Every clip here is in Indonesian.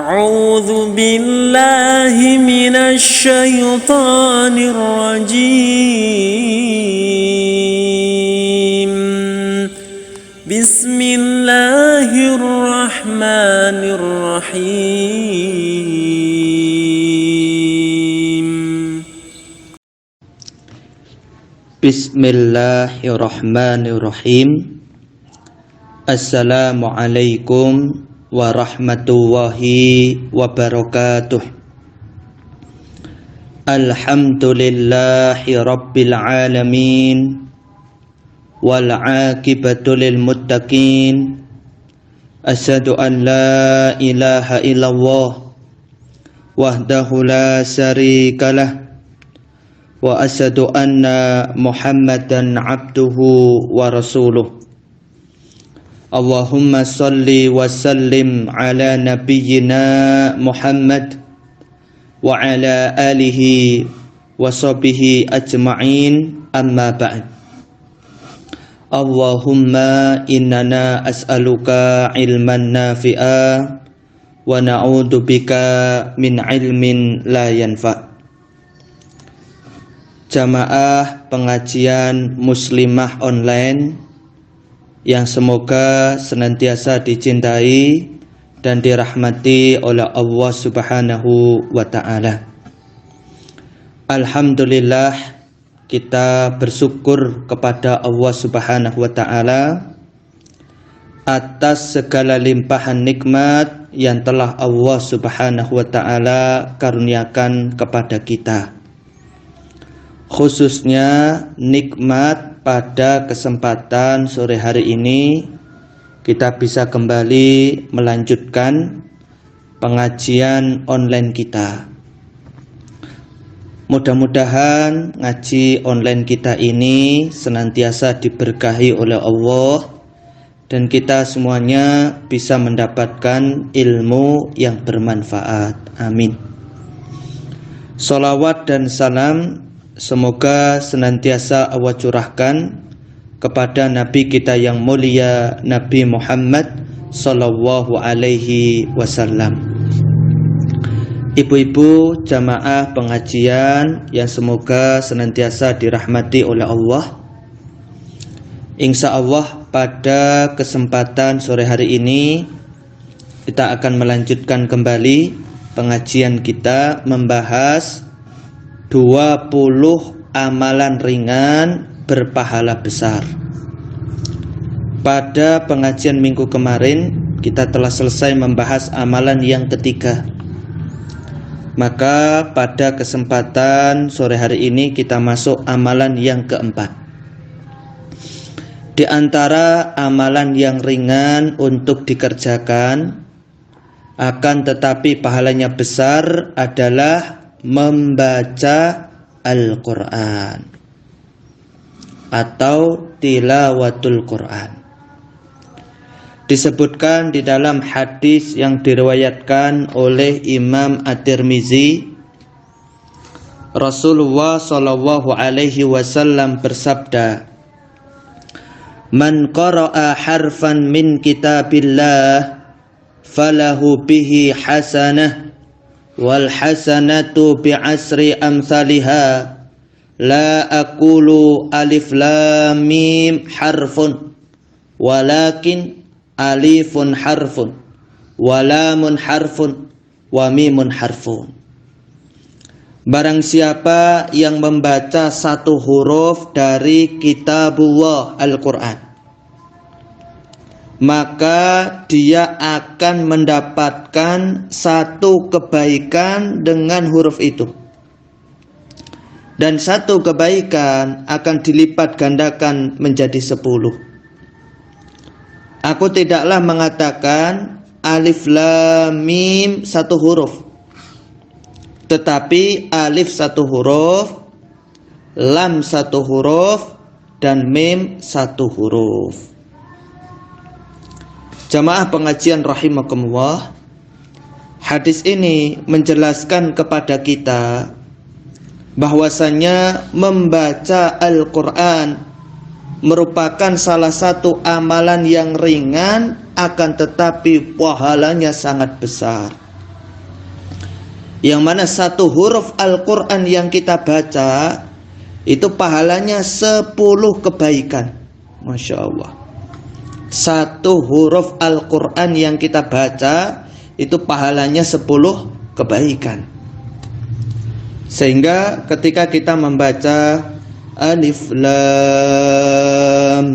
أعوذ بالله من الشيطان الرجيم. بسم الله الرحمن الرحيم. Bismillahirrahmanirrahim. Assalamualaikum warahmatullahi wabarakatuh. Alhamdulillahi rabbil alamin, wal aqibatu lil muttaqin. Asyhadu an la ilaha illallah wahdahu la syarikalah, wa asyhadu anna Muhammadan abduhu wa rasuluh. Allahumma salli wa sallim ala nabiyyina Muhammad wa ala alihi wa sahbihi ajma'in, amma ba'd. Allahumma innana as'aluka ilman nafi'a wa na'udzu bika min ilmin la yanfa'. Jamaah pengajian muslimah online yang semoga senantiasa dicintai dan dirahmati oleh Allah Subhanahu wa ta'ala. Alhamdulillah, kita bersyukur kepada Allah Subhanahu wa ta'ala atas segala limpahan nikmat yang telah Allah Subhanahu wa ta'ala karuniakan kepada kita. Khususnya nikmat pada kesempatan sore hari ini kita bisa kembali melanjutkan pengajian online kita. Mudah-mudahan ngaji online kita ini senantiasa diberkahi oleh Allah dan kita semuanya bisa mendapatkan ilmu yang bermanfaat. Amin. Sholawat dan salam semoga senantiasa Allah curahkan kepada Nabi kita yang mulia, Nabi Muhammad sallallahu alaihi wasallam. Ibu-ibu jamaah pengajian yang semoga senantiasa dirahmati oleh Allah. Insya Allah pada kesempatan sore hari ini kita akan melanjutkan kembali pengajian kita membahas 20 amalan ringan berpahala besar. Pada pengajian minggu kemarin kita telah selesai membahas amalan yang ketiga. Maka pada kesempatan sore hari ini kita masuk amalan yang keempat. Di antara amalan yang ringan untuk dikerjakan akan tetapi pahalanya besar adalah membaca Al-Quran atau tilawatul Quran. Disebutkan di dalam hadis yang diriwayatkan oleh Imam At-Tirmizi, Rasulullah sallallahu alaihi wasallam bersabda, "Man qara'a harfan min kitabillah falahu bihi hasanah wal hasanatu bi'asri amsalihha, la aqulu alif lam mim harfun walakin alifun harfun wa lamun harfun wa mimun harfun." Barang siapa yang membaca satu huruf dari kitabullah Al-Quran, maka dia akan mendapatkan satu kebaikan dengan huruf itu. Dan satu kebaikan akan dilipat gandakan menjadi 10. Aku tidaklah mengatakan alif lam mim satu huruf, tetapi alif satu huruf, lam satu huruf, dan mim satu huruf. Jamaah pengajian rahimakumullah, hadis ini menjelaskan kepada kita bahwasanya membaca Al-Quran merupakan salah satu amalan yang ringan, akan tetapi pahalanya sangat besar. yang mana satu huruf Al-Quran yang kita baca itu pahalanya 10 kebaikan. Masya Allah. Satu huruf Al-Quran yang kita baca itu pahalanya 10 kebaikan. Sehingga ketika kita membaca Alif Lam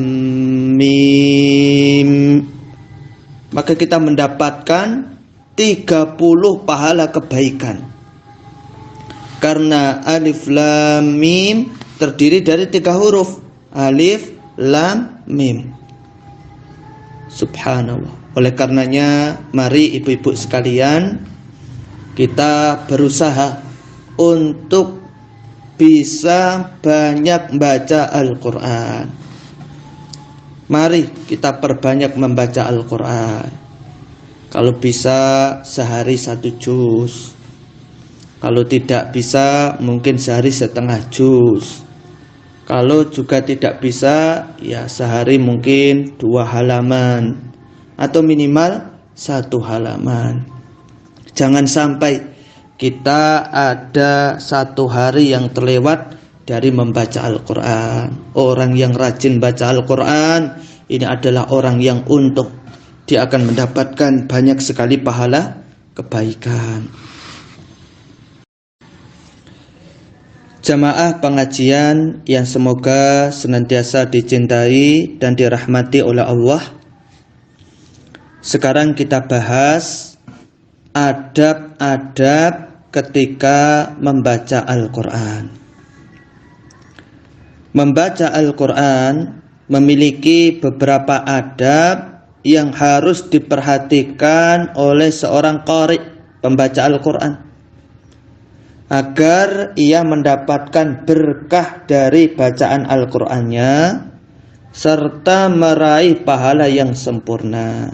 Mim, maka kita mendapatkan 30 pahala kebaikan. Karena Alif Lam Mim terdiri dari 3 huruf. Alif Lam Mim. Subhanallah. Oleh karenanya, mari ibu-ibu sekalian, kita berusaha untuk bisa banyak membaca Al-Quran. Mari kita perbanyak membaca Al-Quran. Kalau bisa sehari 1 juz. Kalau tidak bisa mungkin sehari setengah juz. Kalau juga tidak bisa, ya sehari mungkin 2 halaman atau minimal 1 halaman. Jangan sampai kita ada 1 hari yang terlewat dari membaca Al-Quran. Orang yang rajin baca Al-Quran ini adalah orang yang untung. Dia akan mendapatkan banyak sekali pahala kebaikan. Jamaah pengajian yang semoga senantiasa dicintai dan dirahmati oleh Allah. Sekarang kita bahas adab-adab ketika membaca Al-Quran. Membaca Al-Quran memiliki beberapa adab yang harus diperhatikan oleh seorang qari, pembaca Al-Quran, agar ia mendapatkan berkah dari bacaan Al-Qur'annya serta meraih pahala yang sempurna.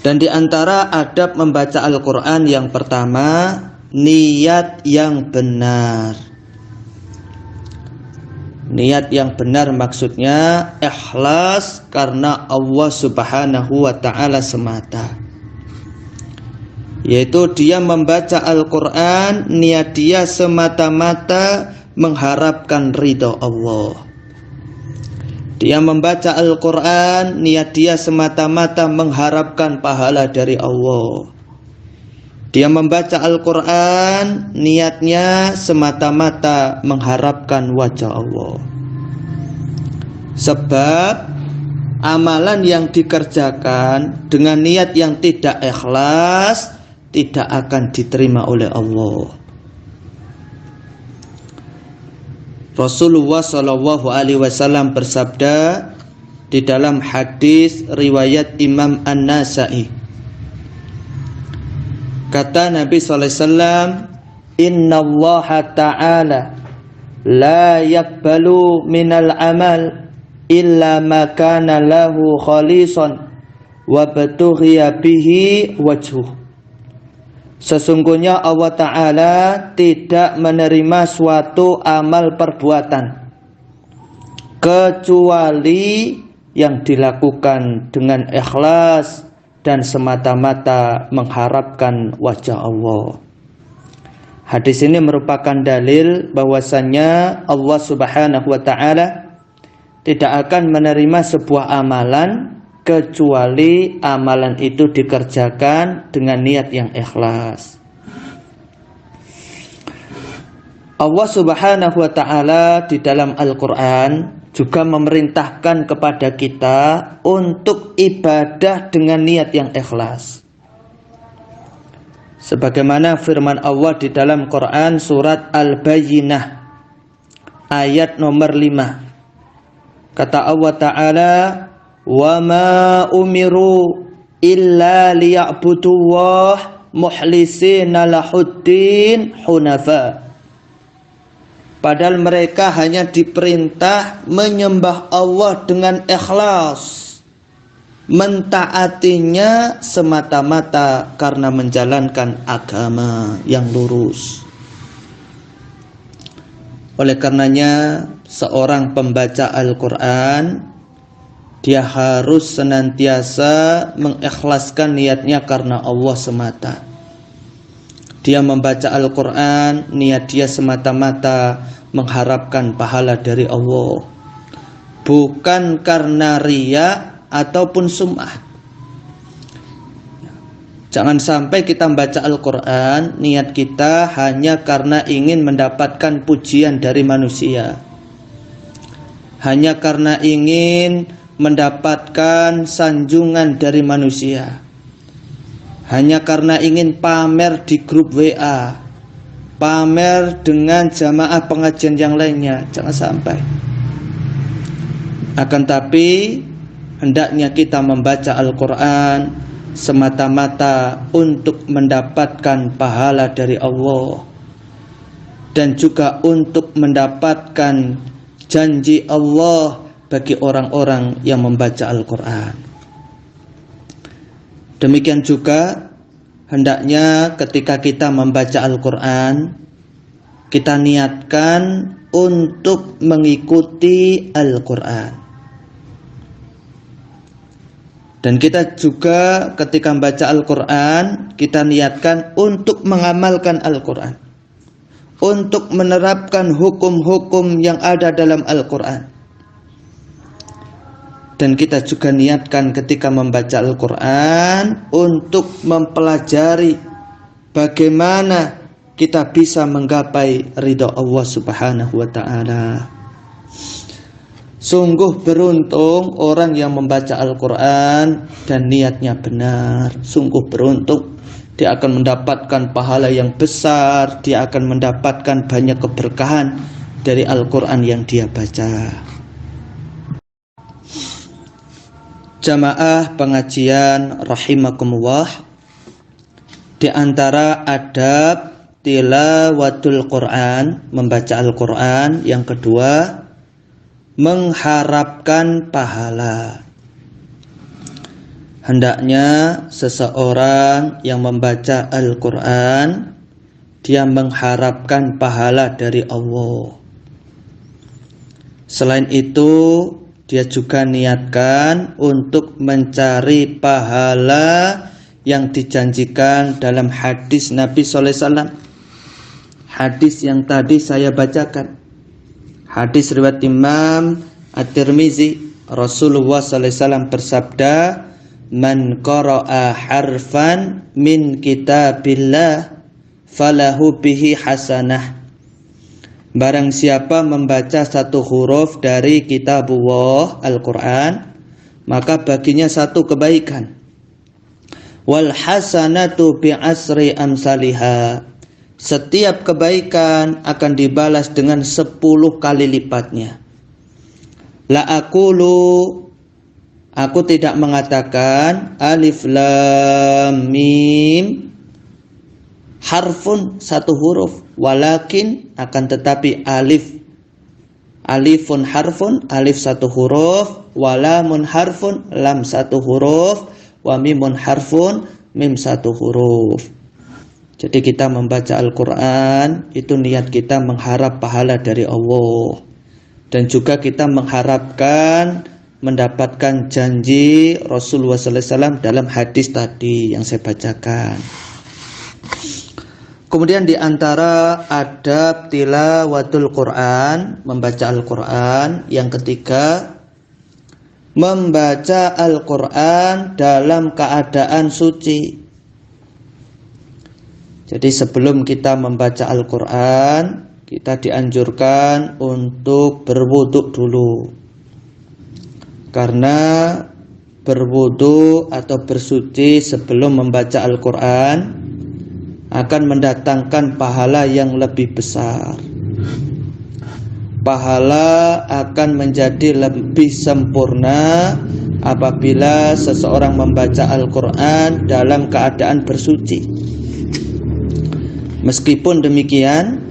Dan di antara adab membaca Al-Qur'an yang pertama, niat yang benar. Niat yang benar maksudnya ikhlas karena Allah Subhanahu wa ta'ala semata. Yaitu dia membaca Al-Quran, niat dia semata-mata mengharapkan ridha Allah. Dia membaca Al-Quran, niat dia semata-mata mengharapkan pahala dari Allah. Dia membaca Al-Quran, niatnya semata-mata mengharapkan wajah Allah. Sebab amalan yang dikerjakan dengan niat yang tidak ikhlas tidak akan diterima oleh Allah. Rasulullah SAW bersabda di dalam hadis riwayat Imam An-Nasa'i. Kata Nabi SAW, Inna Allah Ta'ala la yakbalu minal amal illa ma kana lahu khalisan wa batughiya bihi wajhuh. Sesungguhnya Allah Ta'ala tidak menerima suatu amal perbuatan kecuali yang dilakukan dengan ikhlas dan semata-mata mengharapkan wajah Allah. Hadis ini merupakan dalil bahwasannya Allah Subhanahu wa Ta'ala tidak akan menerima sebuah amalan kecuali amalan itu dikerjakan dengan niat yang ikhlas. Allah Subhanahu wa Ta'ala di dalam Al-Quran juga memerintahkan kepada kita untuk ibadah dengan niat yang ikhlas. Sebagaimana firman Allah di dalam Quran surat Al-Bayyinah ayat nomor 5. Kata Allah Ta'ala, wa ma umiru illa liya'budullah mukhlisina lahuddin hunafa. Padahal mereka hanya diperintah menyembah Allah dengan ikhlas, mentaatinya semata-mata karena menjalankan agama yang lurus. Oleh karenanya seorang pembaca Al-Quran dia harus senantiasa mengikhlaskan niatnya karena Allah semata. Dia membaca Al-Quran, niat dia semata-mata mengharapkan pahala dari Allah, bukan karena riya ataupun sum'ah. Jangan sampai kita membaca Al-Quran, niat kita hanya karena ingin mendapatkan pujian dari manusia, hanya karena ingin mendapatkan sanjungan dari manusia, hanya karena ingin pamer di grup WA, pamer dengan jamaah pengajian yang lainnya. Jangan sampai. Akan tapi hendaknya kita membaca Al-Quran semata-mata untuk mendapatkan pahala dari Allah, dan juga untuk mendapatkan janji Allah bagi orang-orang yang membaca Al-Quran. Demikian juga hendaknya ketika kita membaca Al-Quran, kita niatkan untuk mengikuti Al-Quran. Dan kita juga ketika membaca Al-Quran, kita niatkan untuk mengamalkan Al-Quran, untuk menerapkan hukum-hukum yang ada dalam Al-Quran. Dan kita juga niatkan ketika membaca Al-Quran untuk mempelajari bagaimana kita bisa menggapai ridha Allah Subhanahu wa ta'ala. Sungguh beruntung orang yang membaca Al-Quran dan niatnya benar. Sungguh beruntung, dia akan mendapatkan pahala yang besar, dia akan mendapatkan banyak keberkahan dari Al-Quran yang dia baca. Jamaah pengajian rahimakumullah, di antara adab tilawatul Quran, membaca Al-Quran, yang kedua, mengharapkan pahala. Hendaknya seseorang yang membaca Al-Quran, dia mengharapkan pahala dari Allah. Selain itu, dia juga niatkan untuk mencari pahala yang dijanjikan dalam hadis Nabi SAW. Hadis yang tadi saya bacakan, hadis riwayat Imam At-Tirmizi, Rasulullah SAW bersabda, "Man qara'a harfan min kitabillah falahu bihi hasanah." Barang siapa membaca satu huruf dari kitabullah Al-Quran, maka baginya satu kebaikan. Wal hasanatu bi'asri amsalihah. Setiap kebaikan akan dibalas dengan 10 kali lipatnya. La aqulu, aku tidak mengatakan alif lam mim harfun, satu huruf, walakin, akan tetapi alifun harfun, alif satu huruf, walamun harfun, lam satu huruf, wa mimun harfun, mim satu huruf. Jadi kita membaca Al-Quran, itu niat kita mengharap pahala dari Allah, dan juga kita mengharapkan mendapatkan janji Rasulullah SAW dalam hadis tadi yang saya bacakan. Kemudian di antara adab tilawatul Quran, membaca Al-Quran, yang ketiga, membaca Al-Quran dalam keadaan suci. Jadi sebelum kita membaca Al-Quran, kita dianjurkan untuk berwudu dulu. Karena berwudu atau bersuci sebelum membaca Al-Quran akan mendatangkan pahala yang lebih besar. Pahala akan menjadi lebih sempurna apabila seseorang membaca Al-Quran dalam keadaan bersuci. Meskipun demikian,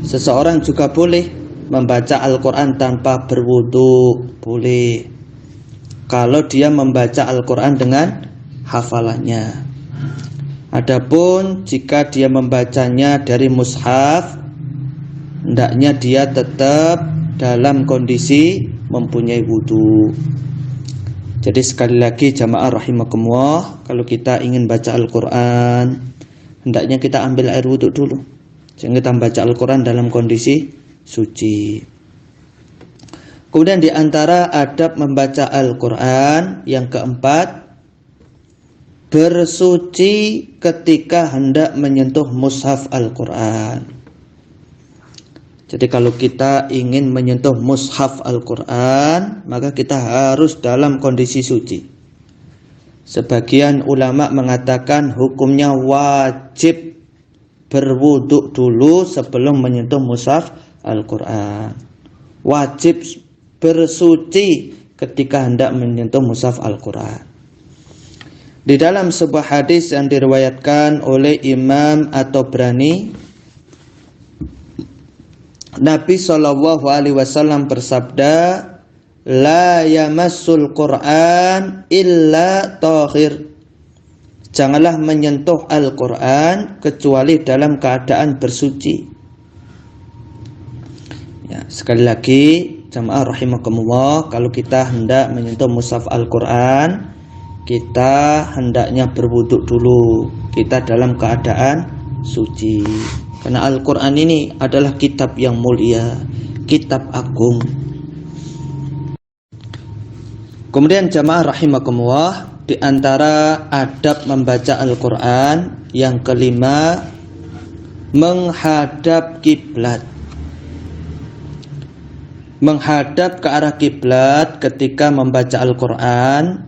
seseorang juga boleh membaca Al-Quran tanpa berwudu, boleh, kalau dia membaca Al-Quran dengan hafalannya. Adapun jika dia membacanya dari mushaf, hendaknya dia tetap dalam kondisi mempunyai wudu. Jadi sekali lagi jamaah rahimakumullah, kalau kita ingin baca Al-Quran, hendaknya kita ambil air wudhu dulu, sehingga kita membaca Al-Quran dalam kondisi suci. Kemudian di antara adab membaca Al-Quran yang keempat, bersuci ketika hendak menyentuh mushaf Al-Quran. Jadi kalau kita ingin menyentuh mushaf Al-Quran, maka kita harus dalam kondisi suci. Sebagian ulama mengatakan hukumnya wajib berwudhu dulu sebelum menyentuh mushaf Al-Quran. Wajib bersuci ketika hendak menyentuh mushaf Al-Quran. Di dalam sebuah hadis yang diriwayatkan oleh Imam At-Tabrani, Nabi SAW bersabda, la yamassul Qur'an illa tahir. Janganlah menyentuh Al-Quran kecuali dalam keadaan bersuci. Ya, sekali lagi, jamaah rahimakumullah, kalau kita hendak menyentuh mushaf Al-Quran, kita hendaknya berwudhu dulu. Kita dalam keadaan suci. Karena Al-Quran ini adalah kitab yang mulia, kitab agung. Kemudian jamaah rahimakumullah, di antara adab membaca Al-Quran yang kelima, menghadap kiblat. Menghadap ke arah kiblat ketika membaca Al-Quran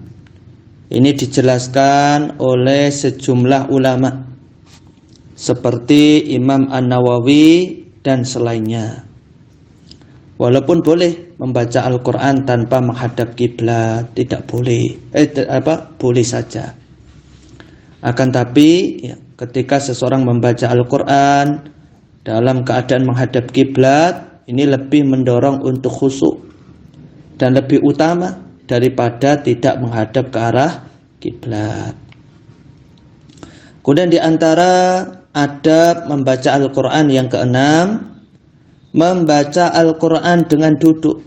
ini dijelaskan oleh sejumlah ulama seperti Imam An-Nawawi dan selainnya. Walaupun boleh membaca Al-Quran tanpa menghadap kiblat, tidak boleh. Boleh saja. Akan tapi ketika seseorang membaca Al-Quran dalam keadaan menghadap kiblat, ini lebih mendorong untuk khusyuk dan lebih utama daripada tidak menghadap ke arah kiblat. Kemudian di antara adab membaca Al-Quran yang keenam, membaca Al-Quran dengan duduk.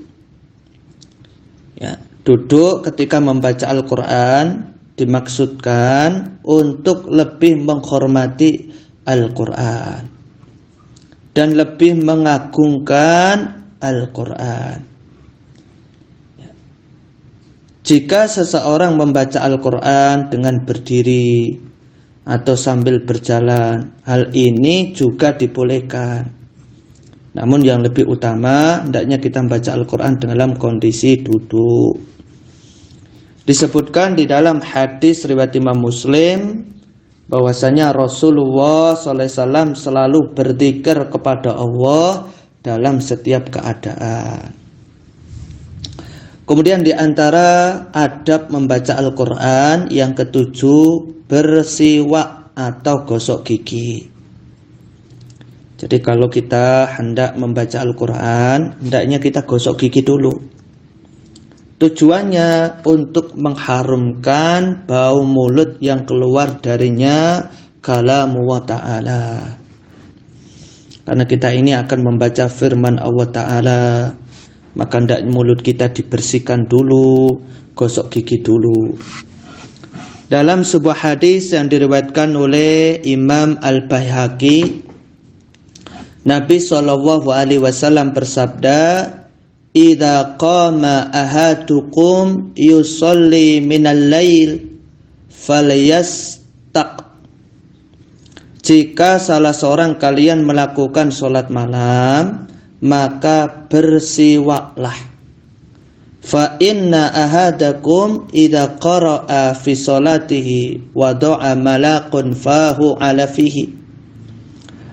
Ya, duduk ketika membaca Al-Quran dimaksudkan untuk lebih menghormati Al-Quran dan lebih mengagungkan Al-Quran. Jika seseorang membaca Al-Quran dengan berdiri atau sambil berjalan, hal ini juga dibolehkan. Namun yang lebih utama, hendaknya kita membaca Al-Quran dalam kondisi duduk. Disebutkan di dalam hadis riwayat Imam Muslim, bahwasanya Rasulullah SAW selalu berzikir kepada Allah dalam setiap keadaan. Kemudian di antara adab membaca Al-Quran yang ketujuh, bersiwak atau gosok gigi. Jadi kalau kita hendak membaca Al-Quran, hendaknya kita gosok gigi dulu. Tujuannya untuk mengharumkan bau mulut yang keluar darinya kalamu wa ta'ala. Karena kita ini akan membaca firman Allah Ta'ala, maka hendak mulut kita dibersihkan dulu, gosok gigi dulu. Dalam sebuah hadis yang diriwayatkan oleh Imam Al-Baihaqi, Nabi SAW bersabda, "Idza qama ahadukum yusalli minal lail falyastaq." Jika salah seorang kalian melakukan sholat malam, maka bersiwaklah. Fa inna ahadakum idza qara'a fi sholatihi wa da'a malakun fahu ala fihi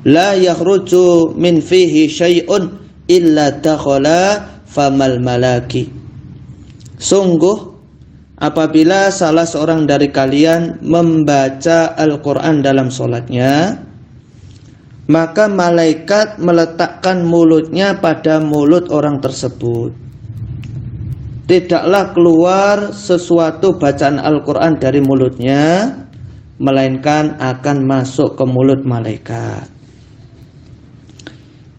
la yakhruju min fihi syai'un illa dakhala famal malaki. Sungguh apabila salah seorang dari kalian membaca Al-Quran dalam sholatnya, maka malaikat meletakkan mulutnya pada mulut orang tersebut. Tidaklah keluar sesuatu bacaan Al-Quran dari mulutnya, melainkan akan masuk ke mulut malaikat.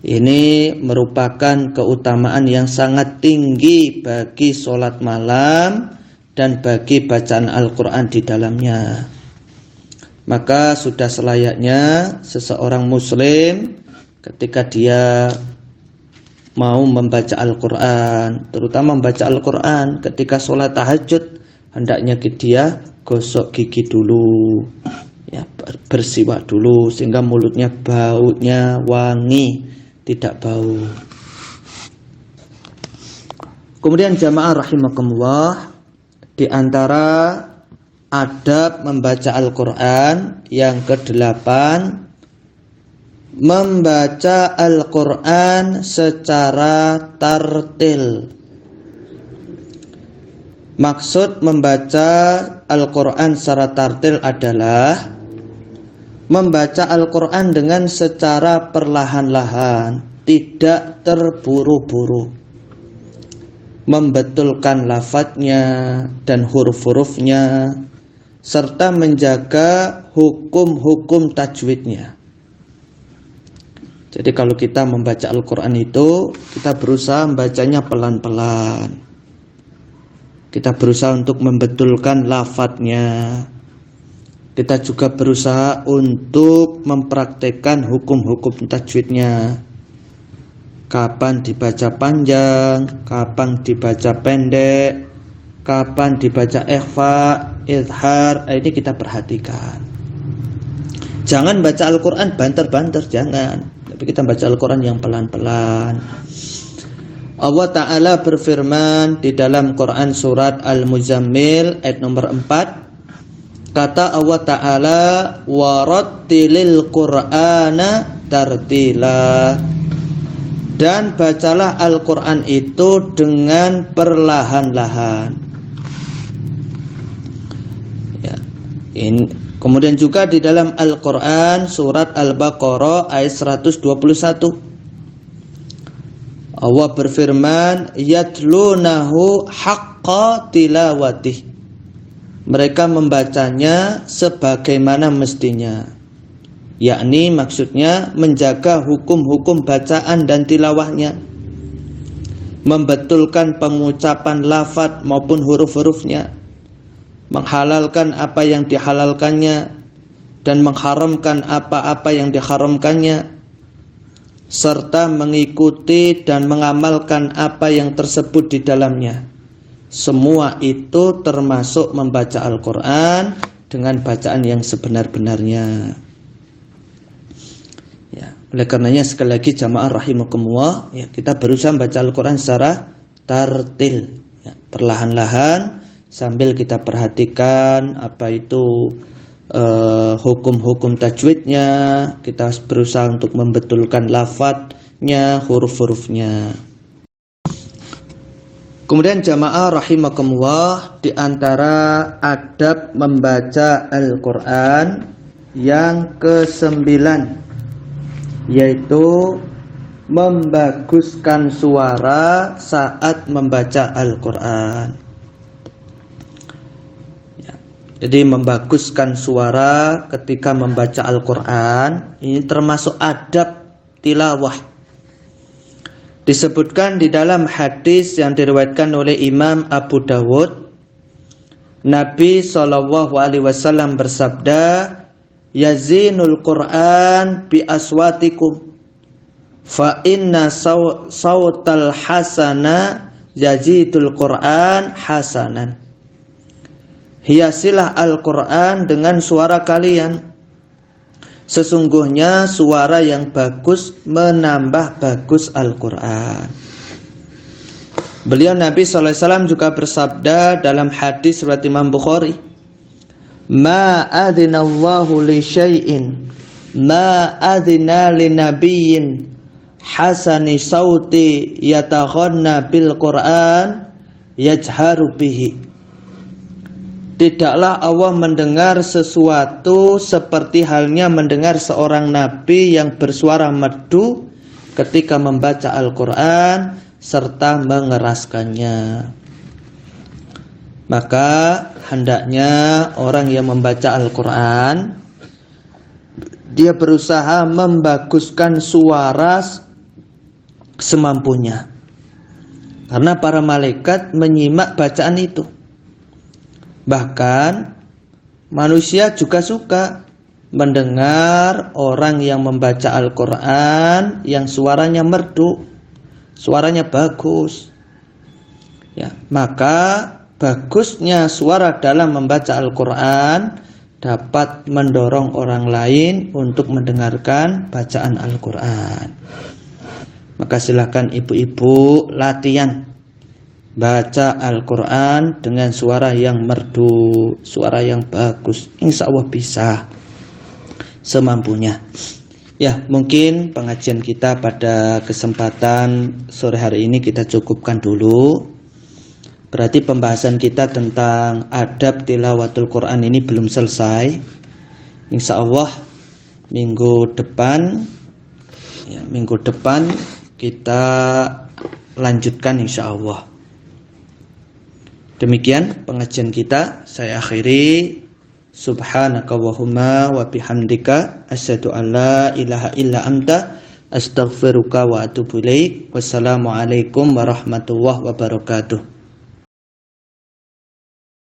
Ini merupakan keutamaan yang sangat tinggi bagi sholat malam dan bagi bacaan Al-Quran di dalamnya. Maka sudah selayaknya seseorang muslim ketika dia mau membaca Al-Quran, terutama membaca Al-Quran ketika sholat tahajud, hendaknya dia gosok gigi dulu, ya, bersiwak dulu sehingga mulutnya baunya wangi, tidak bau. Kemudian jamaah rahimakumullah, di antara adab membaca Al-Quran yang ke-8, membaca Al-Quran secara tartil. Maksud membaca Al-Quran secara tartil adalah membaca Al-Quran dengan secara perlahan-lahan, tidak terburu-buru, membetulkan lafadznya dan huruf-hurufnya, serta menjaga hukum-hukum tajwidnya. Jadi kalau kita membaca Al-Quran itu, kita berusaha membacanya pelan-pelan. Kita berusaha untuk membetulkan lafadznya. Kita juga berusaha untuk mempraktekkan hukum-hukum tajwidnya. Kapan dibaca panjang, kapan dibaca pendek, kapan dibaca ikhfa, izhar, ini kita perhatikan. Jangan baca Al-Quran banter-banter, jangan. Tapi kita baca Al-Quran yang pelan-pelan. Allah Ta'ala berfirman di dalam Quran surat Al-Muzammil ayat nomor 4. Kata Allah Ta'ala, warattilil Qur'ana tartila. Dan bacalah Al-Quran itu dengan perlahan-lahan. Ya, kemudian juga di dalam Al-Quran surat Al-Baqarah ayat 121. Allah berfirman, yatlunahu haqqa tilawatih. Mereka membacanya sebagaimana mestinya. Yakni maksudnya menjaga hukum-hukum bacaan dan tilawahnya, membetulkan pengucapan lafadz maupun huruf-hurufnya, menghalalkan apa yang dihalalkannya dan mengharamkan apa-apa yang diharamkannya, serta mengikuti dan mengamalkan apa yang tersebut di dalamnya. Semua itu termasuk membaca Al-Quran dengan bacaan yang sebenar-benarnya. Ya, oleh karenanya sekali lagi jamaah rahimakumullah, ya, kita berusaha membaca Al-Quran secara tartil, ya, perlahan-lahan, sambil kita perhatikan apa itu hukum-hukum tajwidnya. Kita berusaha untuk membetulkan lafadznya, huruf-hurufnya. Kemudian jamaah rahimakumullah, di antara adab membaca Al-Quran yang ke-9, yaitu membaguskan suara saat membaca Al-Quran. Jadi membaguskan suara ketika membaca Al-Quran ini termasuk adab tilawah. Disebutkan di dalam hadis yang diriwayatkan oleh Imam Abu Dawud, Nabi SAW bersabda, yazinul Quran bi aswatikum fa inna sawtal hasana yazidul Quran hasanan. Hiasilah Al-Quran dengan suara kalian. Sesungguhnya suara yang bagus menambah bagus Al-Quran. Beliau Nabi SAW juga bersabda dalam hadis riwayat Imam Bukhari, ma adzinallahu li syai'in ma adzina li nabiyyin hasani sauti yataghanna bil Quran yajharu bihi. Tidaklah Allah mendengar sesuatu seperti halnya mendengar seorang nabi yang bersuara merdu ketika membaca Al-Quran serta mengeraskannya. Maka hendaknya orang yang membaca Al-Quran, dia berusaha membaguskan suara semampunya, karena para malaikat menyimak bacaan itu. Bahkan manusia juga suka mendengar orang yang membaca Al-Quran yang suaranya merdu, suaranya bagus. Ya, maka bagusnya suara dalam membaca Al-Quran dapat mendorong orang lain untuk mendengarkan bacaan Al-Quran. Maka silakan ibu-ibu latihan baca Al-Quran dengan suara yang merdu, suara yang bagus. Insya Allah bisa semampunya. Ya, mungkin pengajian kita pada kesempatan sore hari ini kita cukupkan dulu. Berarti pembahasan kita tentang adab tilawatul Quran ini belum selesai. Insya Allah minggu depan kita lanjutkan insya Allah. Demikian pengajian kita. Saya akhiri. Subhanaka Allahumma wa bihamdika asyhadu an la ilaha illa anta astaghfiruka wa atubu ilaik. Wassalamualaikum warahmatullahi wabarakatuh.